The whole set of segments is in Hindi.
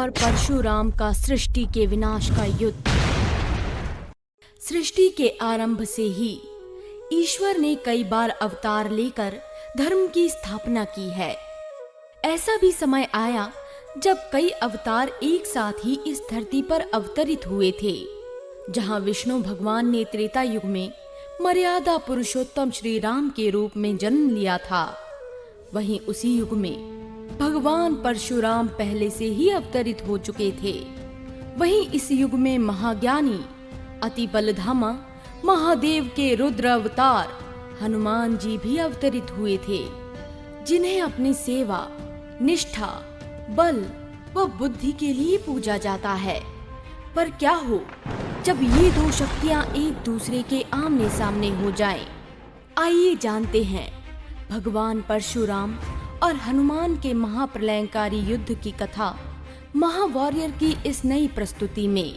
और परशुराम का सृष्टि के विनाश का युद्ध। सृष्टि के आरंभ से ही ईश्वर ने कई बार अवतार लेकर धर्म की स्थापना की है। ऐसा भी समय आया जब कई अवतार एक साथ ही इस धरती पर अवतरित हुए थे। जहां विष्णु भगवान ने त्रेता युग में मर्यादा पुरुषोत्तम श्री राम के रूप में जन्म लिया था, वहीं उसी युग में भगवान परशुराम पहले से ही अवतरित हो चुके थे। वहीं इस युग में महाज्ञानी अति बलधामा महादेव के रुद्र अवतार हनुमान जी भी अवतरित हुए थे, जिन्हें अपनी सेवा, निष्ठा, बल व बुद्धि के लिए पूजा जाता है। पर क्या हो जब ये दो शक्तियां एक दूसरे के आमने सामने हो जाएं? आइए जानते हैं भगवान परशुराम और हनुमान के महाप्रलयंकारी युद्ध की कथा महावॉरियर की इस नई प्रस्तुति में।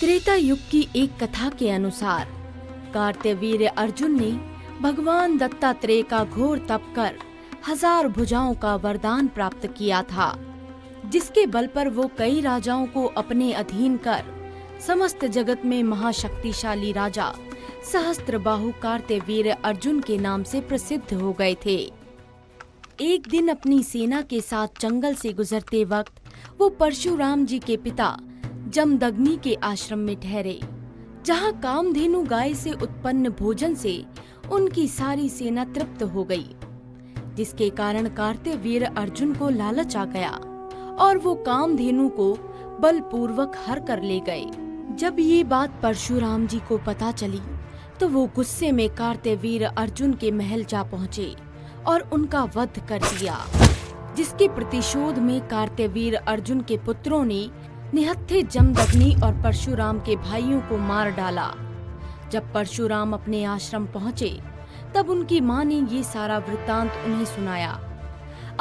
त्रेता युग की एक कथा के अनुसार कार्तवीर्य अर्जुन ने भगवान दत्तात्रेय का घोर तप कर 1000 भुजाओं का वरदान प्राप्त किया था, जिसके बल पर वो कई राजाओं को अपने अधीन कर समस्त जगत में महाशक्तिशाली राजा सहस्त्रबाहु कार्तवीर्य अर्जुन के नाम से प्रसिद्ध हो गए थे। एक दिन अपनी सेना के साथ जंगल से गुजरते वक्त वो परशुराम जी के पिता जमदग्नि के आश्रम में ठहरे, जहाँ कामधेनु गाय से उत्पन्न भोजन से उनकी सारी सेना तृप्त हो गई, जिसके कारण कार्तवीर्य अर्जुन को लालच आ गया और वो कामधेनु को बलपूर्वक हर कर ले गए। जब ये बात परशुराम जी को पता चली तो वो गुस्से में कार्तवीर्य अर्जुन के महल जा पहुँचे और उनका वध कर दिया, जिसके प्रतिशोध में कार्तवीर्य अर्जुन के पुत्रों ने निहत्थे जमदग्नि और परशुराम के भाइयों को मार डाला। जब परशुराम अपने आश्रम पहुँचे तब उनकी माँ ने ये सारा वृत्तांत उन्हें सुनाया।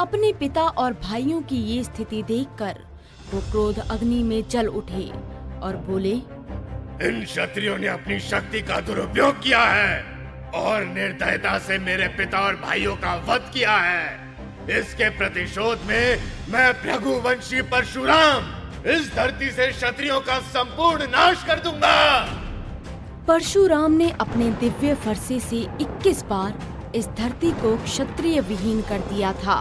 अपने पिता और भाइयों की ये स्थिति देखकर वो क्रोध अग्नि में जल उठे और बोले, इन क्षत्रियों ने अपनी शक्ति का दुरुपयोग किया है और निर्दयता से मेरे पिता और भाइयों का वध किया है। इसके प्रतिशोध में मैं भृगुवंशी परशुराम इस धरती से क्षत्रियों का संपूर्ण नाश कर दूंगा। परशुराम ने अपने दिव्य फरसे से 21 बार इस धरती को क्षत्रिय विहीन कर दिया था।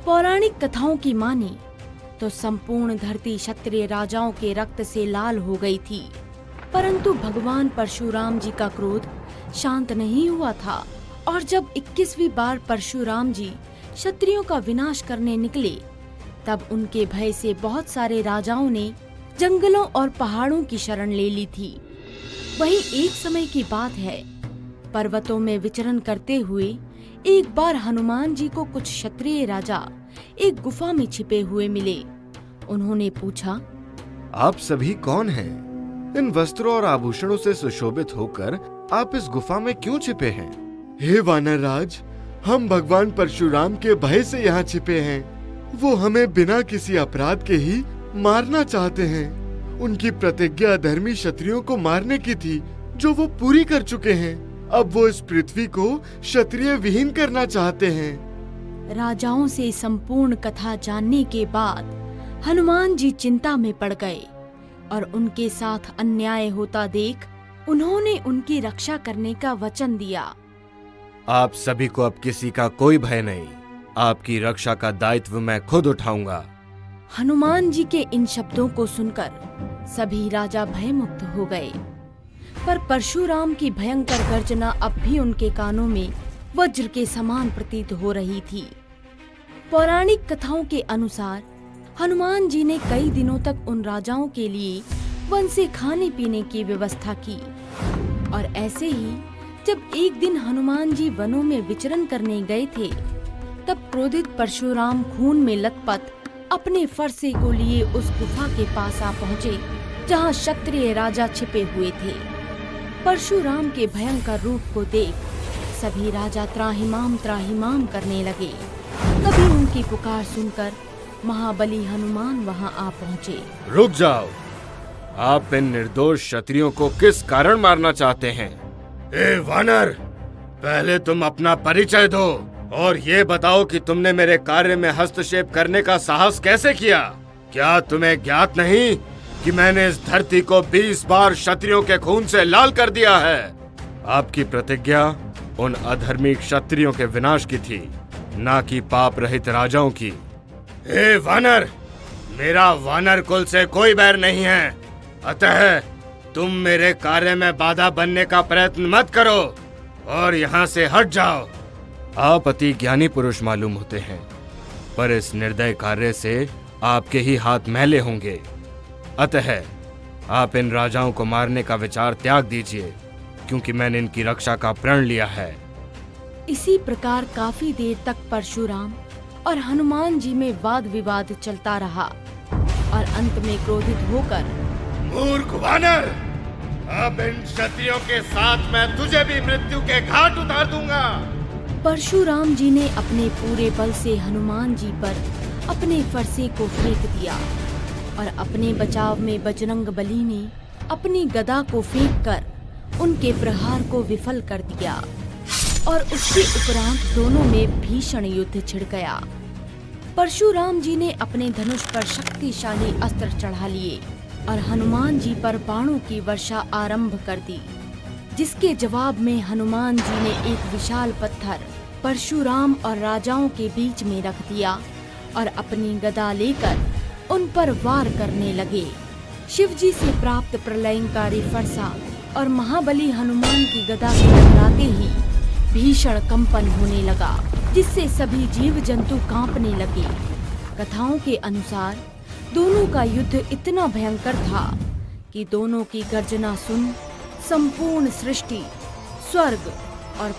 पौराणिक कथाओं की माने तो संपूर्ण धरती क्षत्रिय राजाओं के रक्त से लाल हो गई थी, परंतु भगवान परशुराम जी का क्रोध शांत नहीं हुआ था और जब 21वीं बार परशुराम जी क्षत्रियों का विनाश करने निकले तब उनके भय से बहुत सारे राजाओं ने जंगलों और पहाड़ों की शरण ले ली थी। वहीं एक समय की बात है, पर्वतों में विचरण करते हुए एक बार हनुमान जी को कुछ क्षत्रिय राजा एक गुफा में छिपे हुए मिले। उन्होंने पूछा, आप सभी कौन हैं? इन वस्त्रों और आभूषणों से सुशोभित होकर आप इस गुफा में क्यों छिपे हैं? हे वानर राज, हम भगवान परशुराम के भय से यहाँ छिपे हैं। वो हमें बिना किसी अपराध के ही मारना चाहते हैं। उनकी प्रतिज्ञा धर्मी क्षत्रियों को मारने की थी, जो वो पूरी कर चुके हैं। अब वो इस पृथ्वी को क्षत्रिय विहीन करना चाहते हैं। राजाओं से संपूर्ण कथा जानने के बाद हनुमान जी चिंता में पड़ गए और उनके साथ अन्याय होता देख उन्होंने उनकी रक्षा करने का वचन दिया। आप सभी को अब किसी का कोई भय नहीं, आपकी रक्षा का दायित्व मैं खुद उठाऊंगा। हनुमान जी के इन शब्दों को सुनकर सभी राजा भयमुक्त हो गए, पर परशुराम की भयंकर गर्जना अब भी उनके कानों में वज्र के समान प्रतीत हो रही थी। पौराणिक कथाओं के अनुसार हनुमान जी ने कई दिनों तक उन राजाओं के लिए वन से खाने पीने की व्यवस्था की और ऐसे ही जब एक दिन हनुमान जी वनों में विचरण करने गए थे तब क्रोधित परशुराम खून में लथपथ अपने फरसे को लिए उस गुफा के पास आ पहुँचे, जहाँ क्षत्रिय राजा छिपे हुए थे। परशुराम के भयंकर रूप को देख सभी राजा त्राहिमाम करने लगे। तभी उनकी पुकार सुनकर महाबली हनुमान वहां आ पहुंचे। रुक जाओ, आप इन निर्दोष क्षत्रियों को किस कारण मारना चाहते हैं? ए वानर, पहले तुम अपना परिचय दो और ये बताओ कि तुमने मेरे कार्य में हस्तक्षेप करने का साहस कैसे किया? क्या तुम्हें ज्ञात नहीं कि मैंने इस धरती को 20 बार क्षत्रियों के खून से लाल कर दिया है? आपकी प्रतिज्ञा उन अधर्मी क्षत्रियों के विनाश की थी, ना कि पाप रहित राजाओं की। हे वानर, मेरा वानर कुल से कोई बैर नहीं है, अतः तुम मेरे कार्य में बाधा बनने का प्रयत्न मत करो और यहाँ से हट जाओ। आप अति ज्ञानी पुरुष मालूम होते हैं, पर इस निर्दय कार्य से आपके ही हाथ मैले होंगे। अतः आप इन राजाओं को मारने का विचार त्याग दीजिए, क्योंकि मैंने इनकी रक्षा का प्रण लिया है। इसी प्रकार काफी देर तक परशुराम और हनुमान जी में वाद विवाद चलता रहा और अंत में क्रोधित होकर, मूर्ख वानर, अब इन क्षत्रियों के साथ मैं तुझे भी मृत्यु के घाट उतार दूंगा। परशुराम जी ने अपने पूरे बल से हनुमान जी पर अपने फरसे को फेंक दिया और अपने बचाव में बजरंग बली ने अपनी गदा को फेंककर उनके प्रहार को विफल कर दिया और उसके उपरांत दोनों में भीषण युद्ध छिड़ गया। परशुराम जी ने अपने धनुष पर शक्तिशाली अस्त्र चढ़ा लिए और हनुमान जी पर बाणों की वर्षा आरंभ कर दी, जिसके जवाब में हनुमान जी ने एक विशाल पत्थर परशुराम और राजाओं के बीच में रख दिया और अपनी गदा लेकर उन पर वार करने लगे। शिवजी से प्राप्त प्रलयंकारी फरसा और महाबली हनुमान की गदा से टकराते ही भीषण कंपन होने लगा, जिससे सभी जीव जंतु कांपने लगे। कथाओं के अनुसार दोनों का युद्ध इतना भयंकर था कि दोनों की गर्जना सुन संपूर्ण सृष्टि, स्वर्ग और